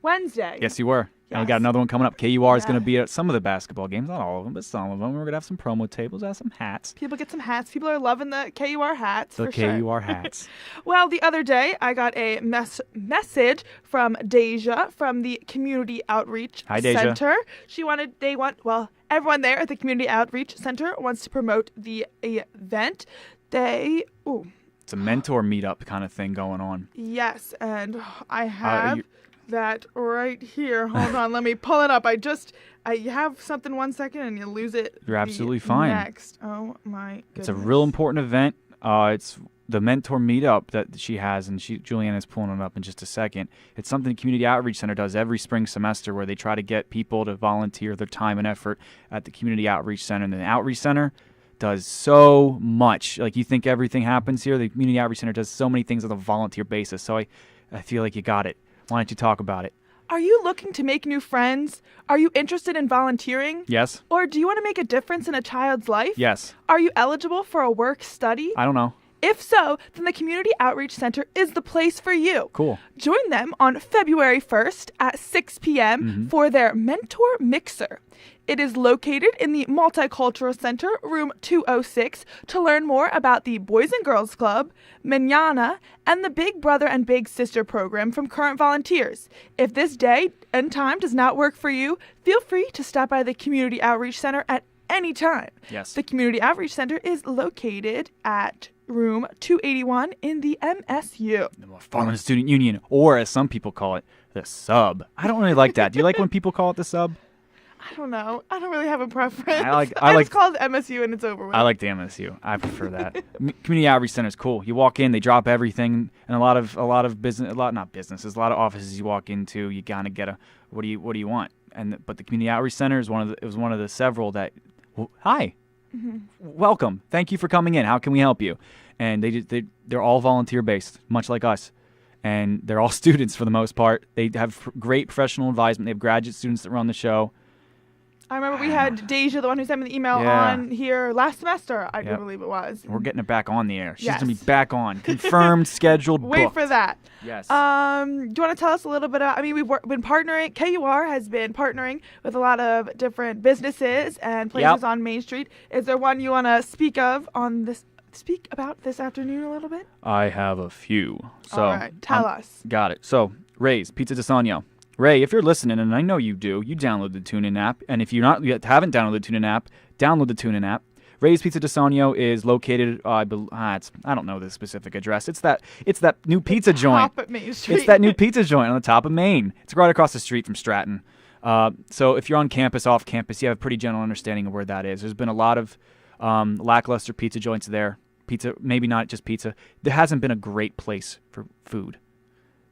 Wednesday. Yes, you were. And we got another one coming up. KUR is going to be at some of the basketball games, not all of them, but some of them. We're going to have some promo tables, have some hats. People get some hats. People are loving the KUR hats. The for sure. KUR hats. Well, the other day I got a message from Deja from the Community Outreach Center. Everyone there at the Community Outreach Center wants to promote the event. It's a mentor meetup kind of thing going on. Yes, and I have that right here. Hold on, let me pull it up. I have something 1 second and you lose it. You're absolutely fine. Next. Oh my goodness. It's a real important event. It's the mentor meetup that she has, and Julianne is pulling it up in just a second. It's something the Community Outreach Center does every spring semester where they try to get people to volunteer their time and effort at the Community Outreach Center. And the Outreach Center does so much. Like, you think everything happens here. The Community Outreach Center does so many things on a volunteer basis. So I feel like you got it. Why don't you talk about it? Are you looking to make new friends? Are you interested in volunteering? Yes. Or do you want to make a difference in a child's life? Yes. Are you eligible for a work-study? I don't know. If so, then the Community Outreach Center is the place for you. Cool. Join them on February 1st at 6 p.m. for their Mentor Mixer. It is located in the Multicultural Center, room 206, to learn more about the Boys and Girls Club, Manana, and the Big Brother and Big Sister program from current volunteers. If this day and time does not work for you, feel free to stop by the Community Outreach Center at any time. Yes. The Community Outreach Center is located at room 281 in the MSU. The Farming Student Union, or as some people call it, the sub. I don't really like that. Do you like when people call it the sub? I don't know. I don't really have a preference. I I just call it MSU and it's over with. I like the MSU. I prefer that. Community Outreach Center is cool. You walk in, they drop everything, and a lot of business, not businesses, a lot of offices you walk into, you kind of get a what do you want? But the Community Outreach Center is one of the several that. Well, hi. Mm-hmm. Welcome. Thank you for coming in. How can we help you? And they're all volunteer based, much like us, and they're all students for the most part. They have great professional advisement. They have graduate students that run the show. I remember we had Deja, the one who sent me the email, on here last semester, I do believe it was. We're getting it back on the air. She's Yes. going to be back on. Confirmed, scheduled, Wait booked. for that. Yes. Do you want to tell us a little bit about, we've been partnering, KUR has been partnering with a lot of different businesses and places on Main Street. Is there one you want to speak about this afternoon a little bit? I have a few. So, all right, tell us. Got it. So, Ray's Pizza di Sogno. Ray, if you're listening, and I know you do, you download the TuneIn app. And if you haven't downloaded the TuneIn app, download the TuneIn app. Ray's Pizza di Sogno is located. I don't know the specific address. It's that new pizza joint. Top at Main Street. It's that new pizza joint on the top of Main. It's right across the street from Stratton. So if you're on campus, off campus, you have a pretty general understanding of where that is. There's been a lot of lackluster pizza joints there. Pizza, maybe not just pizza. There hasn't been a great place for food.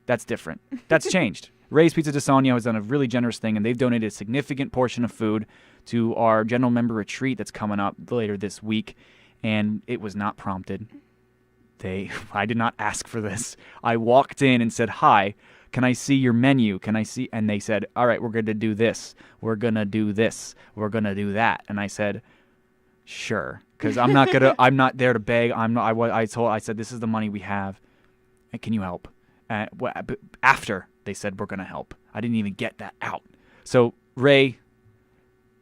That's different. That's changed. Ray's Pizza di Sogno has done a really generous thing, and they've donated a significant portion of food to our general member retreat that's coming up later this week, and it was not prompted. I did not ask for this. I walked in and said, "Hi, can I see your menu? Can I see?" And they said, "All right, we're going to do this. We're going to do this. We're going to do that." And I said, "Sure," because I'm not there to beg. I said, "This is the money we have. Can you help?" After they said we're going to help, I didn't even get that out. So Ray,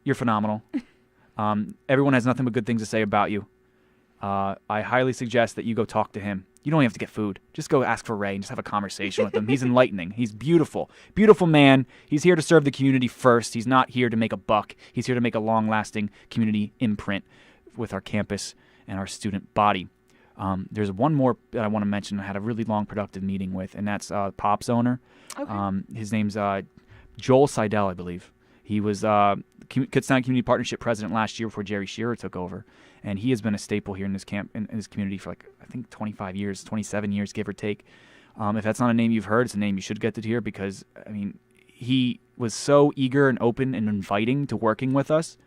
you're phenomenal. Everyone has nothing but good things to say about you. I highly suggest that you go talk to him. You don't have to get food. Just go ask for Ray and just have a conversation with him. He's enlightening. He's beautiful. Beautiful man. He's here to serve the community first. He's not here to make a buck. He's here to make a long-lasting community imprint with our campus and our student body. There's one more that I want to mention I had a really long, productive meeting with, and that's Pop's owner. Okay. His name's Joel Seidel, I believe. He was Kutztown Community Partnership president last year before Jerry Shearer took over, and he has been a staple here in this in this community for I think 25 years, 27 years, give or take. If that's not a name you've heard, it's a name you should get to hear because, he was so eager and open and inviting to working with us.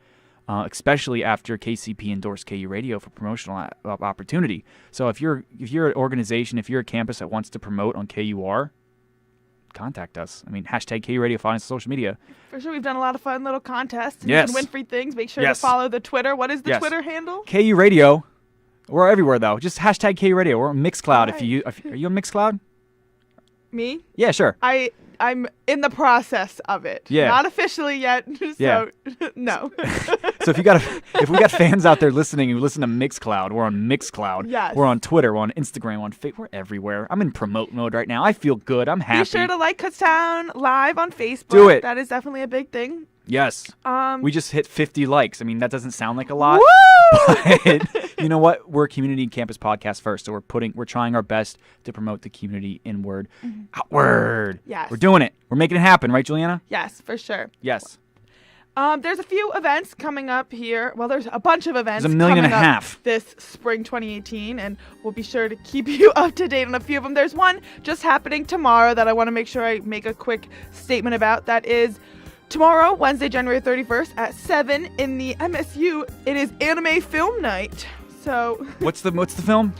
Especially after KCP endorsed KURadio for promotional opportunity. So if you're an organization, if you're a campus that wants to promote on KUR, contact us. Hashtag KURadio, find us on social media. For sure, we've done a lot of fun little contests. Yes. You can win free things. Make sure to follow the Twitter. What is the Twitter handle? KURadio. We're everywhere though. Just hashtag KURadio. We're on Mixcloud. Right. Are you on Mixcloud? Me? Yeah, sure. I'm in the process of it. Yeah. Not officially yet. So no. So if we got fans out there listening who listen to Mixcloud, we're on Mixcloud. Yes. We're on Twitter, we're on Instagram, we're on Facebook, we're everywhere. I'm in promote mode right now. I feel good. I'm happy. Be sure to like Kutztown Live on Facebook. Do it. That is definitely a big thing. Yes. We just hit 50 likes. That doesn't sound like a lot. Woo! But you know what? We're a community campus podcast first, so we're trying our best to promote the community inward, outward. Yes. We're doing it. We're making it happen, right, Juliana? Yes, for sure. Yes. There's a few events coming up here. Well, there's a bunch of events. There's 1.5 million this spring 2018, and we'll be sure to keep you up to date on a few of them. There's one just happening tomorrow that I want to make sure I make a quick statement about. That is tomorrow, Wednesday, January 31st at 7 in the MSU. It is Anime Film Night. So What's the film?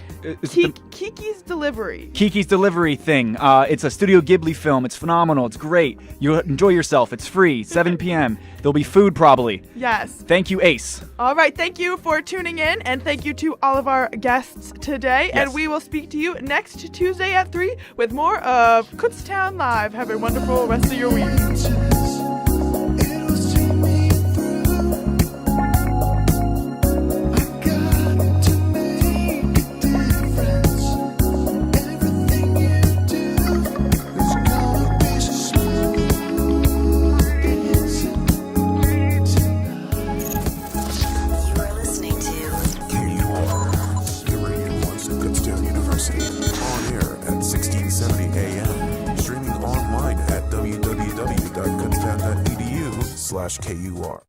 Kiki's Delivery. Kiki's Delivery thing. It's a Studio Ghibli film. It's phenomenal. It's great. You'll enjoy yourself. It's free. 7 p.m. There'll be food probably. Yes. Thank you, Ace. All right. Thank you for tuning in, and thank you to all of our guests today. Yes. And we will speak to you next Tuesday at 3 with more of Kutztown Live. Have a wonderful rest of your week. Kutztown University, on air at 1670 AM, streaming online at www.kutztown.edu/KUR.